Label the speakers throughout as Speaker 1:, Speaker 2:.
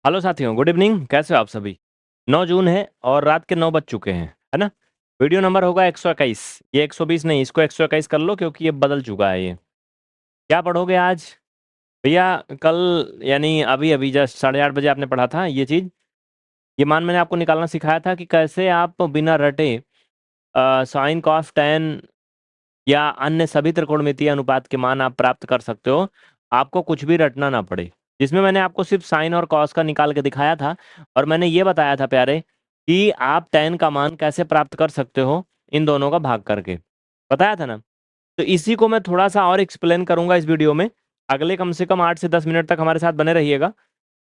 Speaker 1: Hello साथियों, good evening. कैसे हो आप सभी? 9 जून है और रात के 9 बज चुके हैं, है ना? वीडियो नंबर होगा 121। ये 120 नहीं, इसको 121 कर लो क्योंकि ये बदल चुका है ये। क्या पढ़ोगे आज भैया? कल यानी अभी अभी जस्ट 8:30 बजे आपने पढ़ा था ये चीज़। ये मान मैंने आपको निकालना सिखाया था कि कैसे आप बिना रटे साइन कॉस टेन या अन्य सभी त्रिकोणमितीय अनुपात के मान आप प्राप्त कर सकते हो। आपको कुछ भी रटना ना पड़े। जिसमें मैंने आपको सिर्फ साइन और कॉस का निकाल के दिखाया था। और मैंने ये बताया था प्यारे कि आप टेन का मान कैसे प्राप्त कर सकते हो इन दोनों का भाग करके। बताया था ना? तो इसी को मैं थोड़ा सा और एक्सप्लेन करूंगा इस वीडियो में। अगले कम से कम 8 से 10 मिनट तक हमारे साथ बने रहिएगा।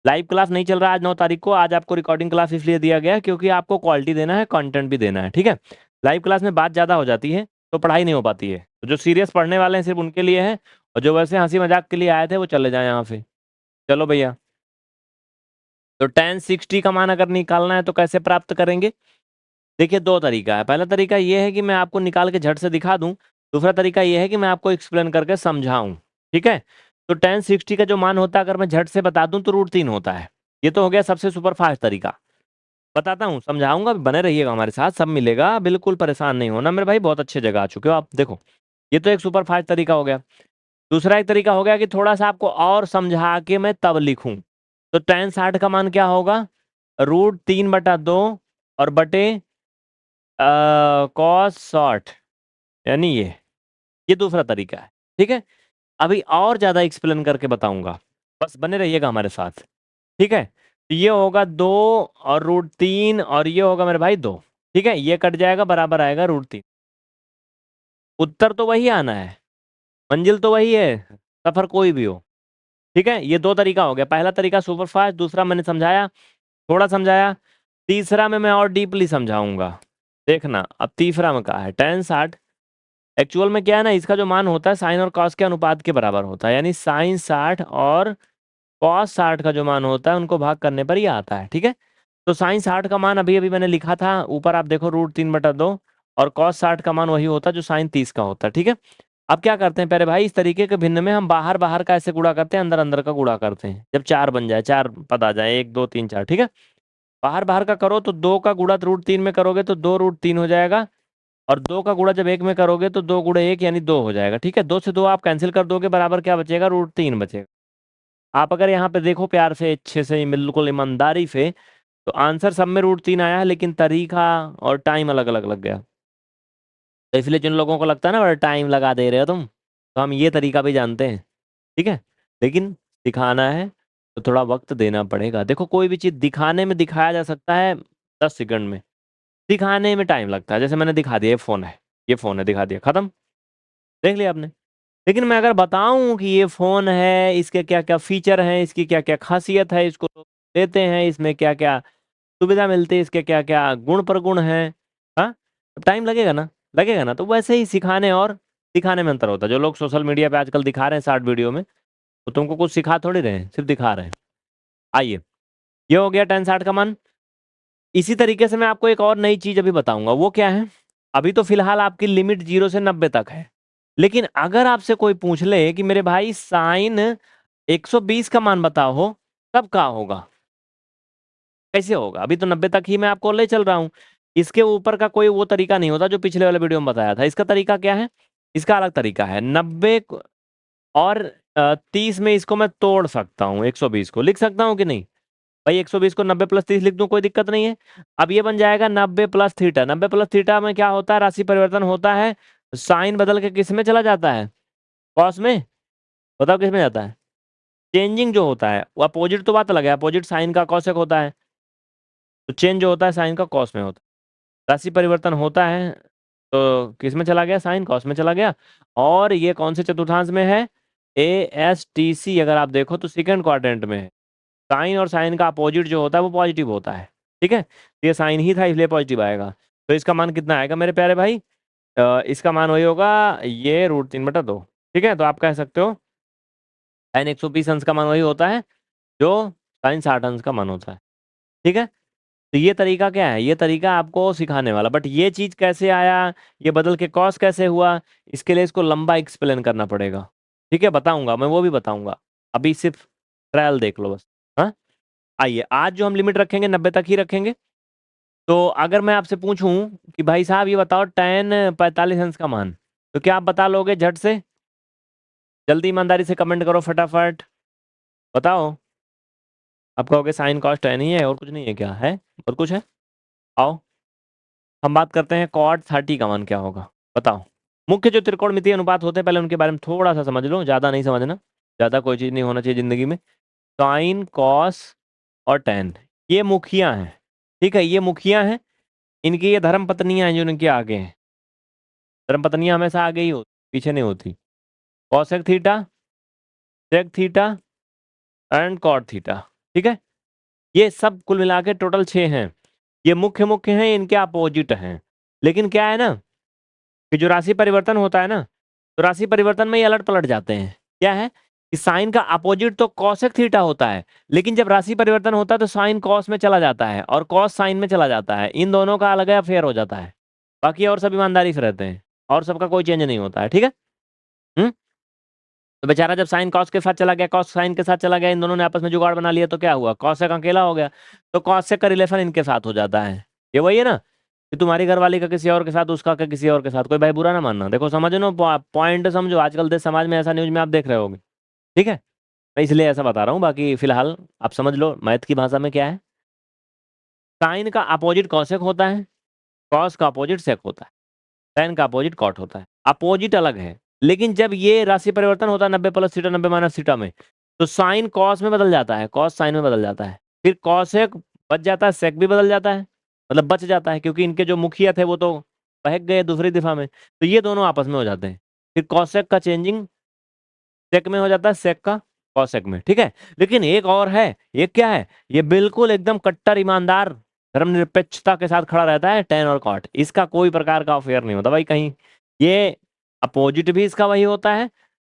Speaker 1: लाइव क्लास नहीं चल रहा आज 9 तारीख को। आज आपको रिकॉर्डिंग क्लास इसलिए दिया गया है क्योंकि आपको क्वालिटी देना है, कंटेंट भी देना है, ठीक है? लाइव क्लास में बात ज़्यादा हो जाती है तो पढ़ाई नहीं हो पाती है। तो जो सीरियस पढ़ने वाले हैं सिर्फ उनके लिए है, और जो वैसे हंसी मजाक के लिए आए थे वो चले जाए यहाँ से। चलो भैया, तो टेन 60 का मान अगर निकालना है तो कैसे प्राप्त करेंगे? देखिए, दो तरीका है। पहला तरीका ये है कि मैं आपको निकाल के झट से दिखा दूं। दूसरा तरीका ये है कि मैं आपको एक्सप्लेन करके समझाऊं। ठीक है? तो टेन 60 का जो मान होता है अगर मैं झट से बता दूं तो √3 होता है। ये तो हो गया सबसे सुपर फास्ट तरीका। बताता हूँ, समझाऊंगा, बने रहिएगा हमारे साथ, सब मिलेगा, बिल्कुल परेशान नहीं होना मेरे भाई। बहुत अच्छे जगह आ चुके हो आप। देखो, ये तो एक सुपर फास्ट तरीका हो गया। दूसरा एक तरीका हो गया कि थोड़ा सा आपको और समझा के मैं तब लिखूं। तो टेन 60 का मान क्या होगा? √3/2 और बटे कॉस 60, यानी ये दूसरा तरीका है। ठीक है? अभी और ज्यादा एक्सप्लेन करके बताऊंगा, बस बने रहिएगा हमारे साथ। ठीक है? तो ये होगा 2 और √3 और ये होगा मेरे भाई 2। ठीक है? ये कट जाएगा, बराबर आएगा √3। उत्तर तो वही आना है, मंजिल तो वही है, सफर कोई भी हो। ठीक है? ये दो तरीका हो गया। पहला तरीका सुपर फास्ट, दूसरा मैंने समझाया, थोड़ा समझाया। तीसरा में मैं और डीपली समझाऊंगा। देखना अब तीसरा में कहा है टेन 60। एक्चुअल में क्या है ना, इसका जो मान होता है साइन और कॉस के अनुपात के बराबर होता है। यानी साइन 60 और कॉस 60 का जो मान होता है उनको भाग करने पर ही आता है। ठीक है? तो साइन 60 का मान अभी अभी मैंने लिखा था ऊपर, आप देखो √3/2। और कॉस 60 का मान वही होता है जो साइन 30 का होता है। ठीक है? अब क्या करते हैं प्यारे भाई, इस तरीके के भिन्न में हम बाहर बाहर का ऐसे गुणा करते हैं, अंदर अंदर का गुणा करते हैं। जब चार बन जाए, चार पद आ जाए, 1 2 3 4, ठीक है? बाहर बाहर का करो तो दो का गुणा √3 में करोगे तो 2√3 हो जाएगा। और दो का गुणा जब एक में करोगे तो 2 × 1 यानी 2 हो जाएगा। ठीक है? 2 से 2 आप कैंसिल कर दोगे, बराबर क्या बचेगा? √3 बचेगा। आप अगर यहाँ पे देखो प्यार से, अच्छे से, बिल्कुल ईमानदारी से, तो आंसर सब में √3 आया है, लेकिन तरीका और टाइम अलग अलग लग गया। तो इसलिए जिन लोगों को लगता है ना बड़ा टाइम लगा दे रहे हो तुम, तो हम ये तरीका भी जानते हैं। ठीक है? लेकिन दिखाना है तो थोड़ा वक्त देना पड़ेगा। देखो, कोई भी चीज़ दिखाने में दिखाया जा सकता है 10 सेकंड में, दिखाने में टाइम लगता है। जैसे मैंने दिखा दिया, ये फ़ोन है, ये फ़ोन है, दिखा दिया, खत्म, देख लिया आपने। लेकिन मैं अगर बताऊं कि ये फ़ोन है, इसके क्या क्या फीचर हैं, इसकी क्या क्या खासियत है, इसको लोग लेते हैं, इसमें क्या क्या सुविधा मिलती है, इसके क्या क्या गुण प्रगुण हैं, हाँ, टाइम लगेगा ना? लगेगा ना? तो वैसे ही सिखाने और दिखाने में अंतर होता है। जो लोग सोशल मीडिया पे आजकल दिखा रहे हैं 60 वीडियो में, तो तुमको कुछ सिखा थोड़ी रहे हैं, सिर्फ दिखा रहे हैं। आइए, ये हो गया टेन 60 का मान। इसी तरीके से मैं आपको एक और नई चीज अभी बताऊंगा। वो क्या है? अभी तो फिलहाल आपकी लिमिट 0 से 90 तक है। लेकिन अगर आपसे कोई पूछ ले कि मेरे भाई साइन 120 का मान बताओ हो, तब क्या होगा, कैसे होगा? अभी तो 90 तक ही मैं आपको ले चल रहा हूँ। इसके ऊपर का कोई वो तरीका नहीं होता जो पिछले वाले वीडियो में बताया था। इसका तरीका क्या है? इसका अलग तरीका है। 90 और 30 में इसको मैं तोड़ सकता हूँ, 120 को लिख सकता हूँ कि नहीं? भाई 120 को 90 + 30 लिख दूं, कोई दिक्कत नहीं है। अब ये बन जाएगा 90 + थीटा। 90 + थीटा में क्या होता है? राशि परिवर्तन होता है। साइन बदल के किस में चला जाता है? कॉस में। बताओ किस में जाता है? चेंजिंग जो होता है वो अपोजिट, तो बात अलग है, अपोजिट साइन का कॉसेक होता है। तो चेंज जो होता है साइन का कॉस में होता है। राशि परिवर्तन होता है तो किस में चला गया? साइन कॉस में चला गया। और ये कौन से चतुर्थांश में है? ASTC। अगर आप देखो तो सेकंड क्वाड्रेंट में है। साइन और साइन का अपोजिट जो होता है वो पॉजिटिव होता है। ठीक है? तो ये साइन ही था इसलिए पॉजिटिव आएगा। तो इसका मान कितना आएगा मेरे प्यारे भाई? इसका मान वही होगा, ये √3/2। ठीक है? तो आप कह सकते हो साइन 120 अंश का मान वही होता है जो साइन 60 अंश का मान होता है। ठीक है? तो ये तरीका क्या है? ये तरीका आपको सिखाने वाला। बट ये चीज कैसे आया, ये बदल के कॉस कैसे हुआ, इसके लिए इसको लंबा एक्सप्लेन करना पड़ेगा। ठीक है? बताऊंगा, मैं वो भी बताऊंगा। अभी सिर्फ ट्रायल देख लो बस। हाँ, आइए आज जो हम लिमिट रखेंगे 90 तक ही रखेंगे। तो अगर मैं आपसे पूछूं कि भाई साहब ये बताओ tan 45 अंश का मान, तो क्या आप बता लोगे झट से? जल्दी ईमानदारी से कमेंट करो फटाफट, बताओ। आप कहोगे साइन कॉस tan ही है और कुछ नहीं है, क्या है और कुछ है? आओ हम बात करते हैं cot 30 का मान क्या होगा, बताओ। मुख्य जो त्रिकोणमितीय अनुपात होते हैं पहले उनके बारे में थोड़ा सा समझ लो, ज़्यादा नहीं समझना, ज़्यादा कोई चीज़ नहीं होना चाहिए ज़िंदगी में। साइन कॉस और टेन ये मुखिया हैं, ठीक है, ये मुखिया हैं। इनकी ये धर्म पत्नियां हैं जो इनके आगे हैं। धर्म पत्नियां हमेशा आगे ही होती, पीछे नहीं होती। Cosec theta, sec theta and cot theta, ठीक है। ये सब कुल मिला के टोटल 6 हैं। ये मुख्य मुख्य हैं, इनके अपोजिट हैं। लेकिन क्या है ना कि जो राशि परिवर्तन होता है ना, तो राशि परिवर्तन में ये अलट पलट जाते हैं। क्या है कि साइन का अपोजिट तो कॉसेक थीटा होता है, लेकिन जब राशि परिवर्तन होता है तो साइन कॉस में चला जाता है और कॉस साइन में चला जाता है। इन दोनों का अलग अफेयर हो जाता है। बाकी और सब ईमानदारी से रहते हैं और सबका कोई चेंज नहीं होता है, ठीक है। हम्म। तो बेचारा जब साइन कॉस के साथ चला गया, कॉस साइन के साथ चला गया, इन दोनों ने आपस में जुगाड़ बना लिया, तो क्या हुआ, कॉसेक अकेला हो गया, तो कॉसेक का रिलेशन इनके साथ हो जाता है। ये वही है ना कि तुम्हारी घरवाली का किसी और के साथ, उसका का किसी और के साथ। कोई भाई बुरा ना मानना, देखो समझो, पॉइंट समझो। आजकल देश समाज में ऐसा न्यूज में आप देख रहे होगे, ठीक है। मैं इसलिए ऐसा बता रहा हूँ, बाकी फिलहाल आप समझ लो मैथ की भाषा में क्या है। साइन का अपोजिट कॉसेक होता है, कॉस का अपोजिट सेक होता है, टेन का अपोजिट कॉट होता है। अपोजिट अलग है, लेकिन जब ये राशि परिवर्तन होता है 90 प्लस थीटा 90 माइनस थीटा में, तो साइन कॉस में बदल जाता है, कॉस साइन में बदल जाता है, फिर कॉसेक बच जाता है, सेक भी बदल जाता है, मतलब बच जाता है, क्योंकि इनके जो मुखिया थे वो तो बहक गए दूसरी दिशा में, तो ये दोनों आपस में हो जाते हैं। फिर कॉसेक का चेंजिंग सेक में हो जाता है, सेक का कॉसेक में, ठीक है। लेकिन एक और है, ये क्या है, ये बिल्कुल एकदम कट्टर ईमानदार धर्मनिरपेक्षता के साथ खड़ा रहता है, टेन और कॉट। इसका कोई प्रकार का अफेयर नहीं होता भाई कहीं। ये अपोजिट भी इसका वही होता है,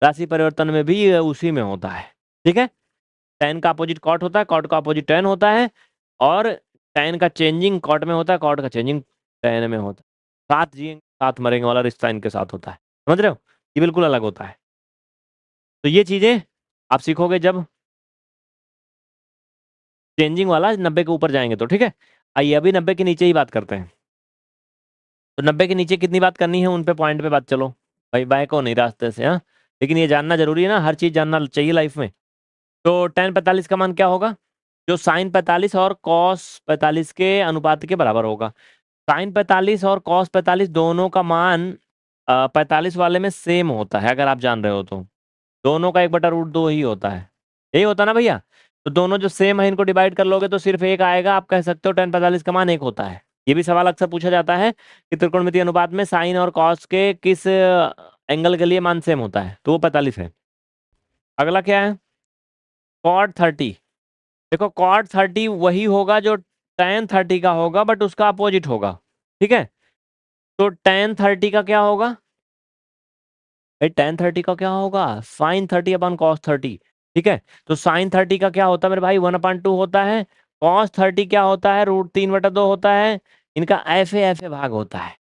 Speaker 1: राशि परिवर्तन में भी ये उसी में होता है, ठीक है। टेन का अपोजिट कॉट होता है, कॉट का अपोजिट टेन होता है, और टेन का चेंजिंग कॉट में होता है, कॉट का चेंजिंग टेन में होता है। साथ जिएंगे साथ मरेंगे वाला रिश्ता इनके साथ होता है, समझ रहे हो, ये बिल्कुल अलग होता है। तो ये चीजें आप सीखोगे जब चेंजिंग वाला 90 के ऊपर जाएंगे तो, ठीक है। आइए अभी 90 के नीचे ही बात करते हैं। तो 90 के नीचे कितनी बात करनी है उन पे पॉइंट पे बात, चलो भाई बाय को नहीं रास्ते से, हाँ। लेकिन ये जानना जरूरी है ना, हर चीज जानना चाहिए लाइफ में। तो टेन 45 का मान क्या होगा, जो साइन 45 और कॉस 45 के अनुपात के बराबर होगा। साइन 45 और कॉस 45 दोनों का मान 45 वाले में सेम होता है, अगर आप जान रहे हो तो। दोनों का 1/√2 ही होता है, यही होता ना भैया। तो दोनों जो सेम है इनको डिवाइड कर लोगे तो सिर्फ एक आएगा, आप कह सकते हो टेन 45 का मान एक होता है। ये भी सवाल अक्सर पूछा जाता है कि त्रिकोणमितीय अनुपात में साइन और कॉस के किस एंगल के लिए मान सेम होता है, तो वो 45 है। अगला क्या है, कॉट 30। देखो कॉट 30 वही होगा जो टेन 30 का होगा, बट उसका अपोजिट होगा, ठीक है। तो टेन 30 का क्या होगा, टेन 30 का क्या होगा, साइन 30 अपॉन कॉस 30, ठीक है। तो साइन 30 का क्या होता है मेरे भाई, 1/2 होता है। कॉस 30 क्या होता है, √3/2 होता है। इनका ऐसे ऐसे भाग होता है,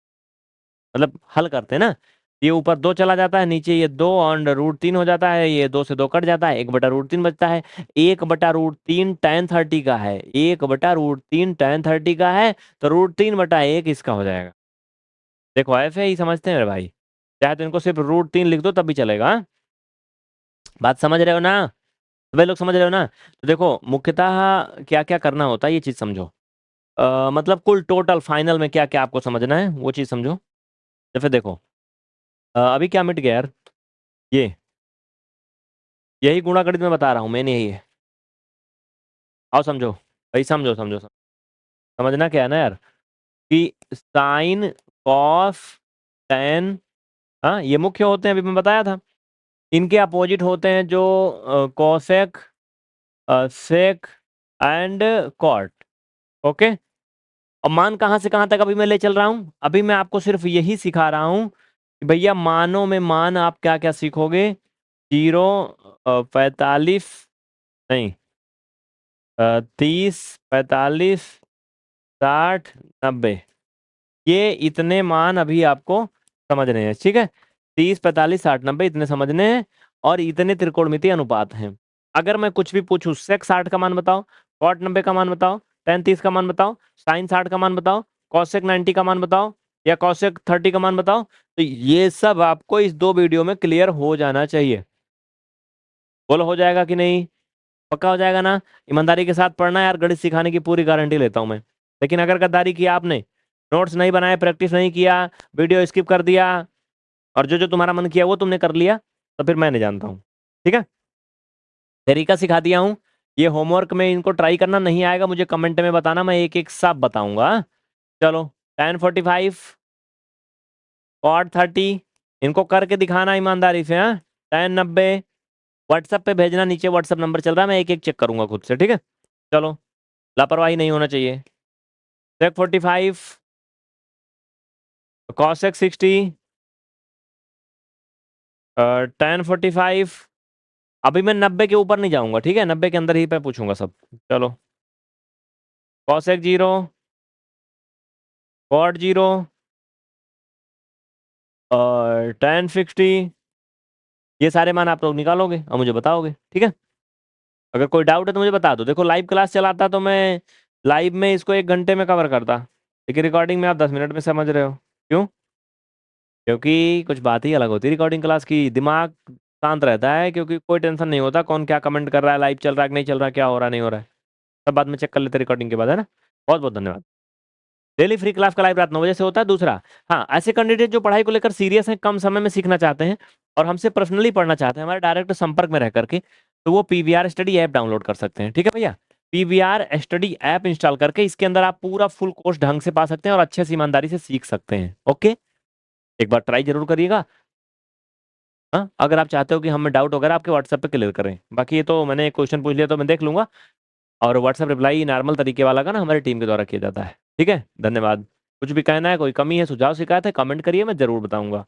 Speaker 1: मतलब हल करते हैं ना, ये ऊपर 2 चला जाता है, नीचे ये 2 और √3 हो जाता है, ये 2 से 2 कट जाता है, 1/√3 बचता है। 1/√3 tan 30 का है, 1/√3 tan 30 का है, तो √3/1 इसका हो जाएगा। देखो ऐसे ही समझते हैं मेरे भाई, चाहे तो इनको सिर्फ √3 लिख दो तब भी चलेगा, हाँ? बात समझ रहे हो ना, वे लोग समझ रहे हो ना। तो देखो मुख्यतः क्या क्या करना होता है ये चीज समझो। मतलब कुल टोटल फाइनल में क्या क्या आपको समझना है वो चीज समझो। तो फिर देखो अभी क्या मिट गया यार, ये यही गुणा गणित में बता रहा हूँ, मेन यही है। आओ समझो भाई, समझो समझो समझो। समझना क्या है ना यार, कि साइन कॉस टेन, हाँ ये मुख्य होते हैं, अभी मैं बताया था। इनके अपोजिट होते हैं जो cosec, sec and cot, okay. और मान कहाँ से कहाँ तक अभी मैं ले चल रहा हूँ, अभी मैं आपको सिर्फ यही सिखा रहा हूँ कि भैया मानों में मान आप क्या क्या सीखोगे। 0, 45, नहीं 30, 45, 60, 90, ये इतने मान अभी आपको समझने हैं, ठीक है। 30, 45, 60, 90 इतने समझने हैं, और इतने त्रिकोणमितीय अनुपात हैं। अगर मैं कुछ भी पूछूं सेक 60 का मान बताओ, कॉट 90 का मान बताओ, tan 30 का मान बताओ, साइन 60 का मान बताओ, कॉसेक 90 का मान बताओ, या कॉसेक 30 का मान बताओ। तो ये सब आपको इस 2 वीडियो में क्लियर हो जाना चाहिए। बोलो हो जाएगा कि नहीं? पक्का हो जाएगा ना? ईमानदारी के साथ पढ़ना यार, गणित सिखाने की पूरी गारंटी लेता हूं मैं। लेकिन अगर गद्दारी किया आपने, नोट्स नहीं बनाए, प्रैक्टिस नहीं किया, वीडियो स्किप कर दिया, और जो जो तुम्हारा मन किया वो तुमने कर लिया, तो फिर मैं नहीं जानता हूँ। ठीक है, तरीका सिखा दिया हूँ। ये होमवर्क में इनको ट्राई करना, नहीं आएगा मुझे कमेंट में बताना, मैं एक एक सब बताऊंगा। चलो, tan 45, cot 30, इनको करके दिखाना ईमानदारी से। हाँ, tan 90, व्हाट्सएप पे भेजना, नीचे व्हाट्सएप नंबर चल रहा है, मैं एक एक चेक करूंगा खुद से। ठीक है, चलो, लापरवाही नहीं होना चाहिए। sec 45, cosec 60, tan 45। अभी मैं 90 के ऊपर नहीं जाऊंगा, ठीक है, 90 के अंदर ही मैं पूछूंगा सब। चलो, cosec 0, cot 0, और tan 60। ये सारे मान आप लोग निकालोगे और मुझे बताओगे। ठीक है, अगर कोई डाउट है तो मुझे बता दो। देखो, लाइव क्लास चलाता तो मैं लाइव में इसको 1 घंटे में कवर करता, लेकिन रिकॉर्डिंग में आप 10 मिनट में समझ रहे हो। क्यों? क्योंकि कुछ बात ही अलग होती है रिकॉर्डिंग क्लास की, दिमाग शांत रहता है, क्योंकि कोई टेंशन नहीं होता कौन क्या कमेंट कर रहा है, लाइव चल रहा है कि नहीं चल रहा है, क्या हो रहा है नहीं हो रहा है, सब बाद में चेक कर लेते रिकॉर्डिंग के बाद, है ना। बहुत बहुत धन्यवाद। डेली फ्री क्लास का लाइव रात 9 बजे से होता है। दूसरा, हाँ, ऐसे कैंडिडेट जो पढ़ाई को लेकर सीरियस हैं, कम समय में सीखना चाहते हैं और हमसे पर्सनली पढ़ना चाहते हैं, हमारे डायरेक्ट संपर्क में रह करके, तो वो पीवीआर स्टडी ऐप डाउनलोड कर सकते हैं। ठीक है भैया, पीवीआर स्टडी ऐप इंस्टॉल करके इसके अंदर आप पूरा फुल कोर्स ढंग से पा सकते हैं और अच्छे से ईमानदारी से सीख सकते हैं। ओके, एक बार ट्राई जरूर करिएगा। हाँ, अगर आप चाहते हो कि हमें डाउट वगैरह आपके व्हाट्सएप पे क्लियर करें, बाकी ये तो मैंने एक क्वेश्चन पूछ लिया तो मैं देख लूंगा, और व्हाट्सएप रिप्लाई नॉर्मल तरीके वाला का ना हमारी टीम के द्वारा किया जाता है। ठीक है, धन्यवाद। कुछ भी कहना है, कोई कमी है, सुझाव शिकायत है, कमेंट करिए, मैं जरूर बताऊंगा।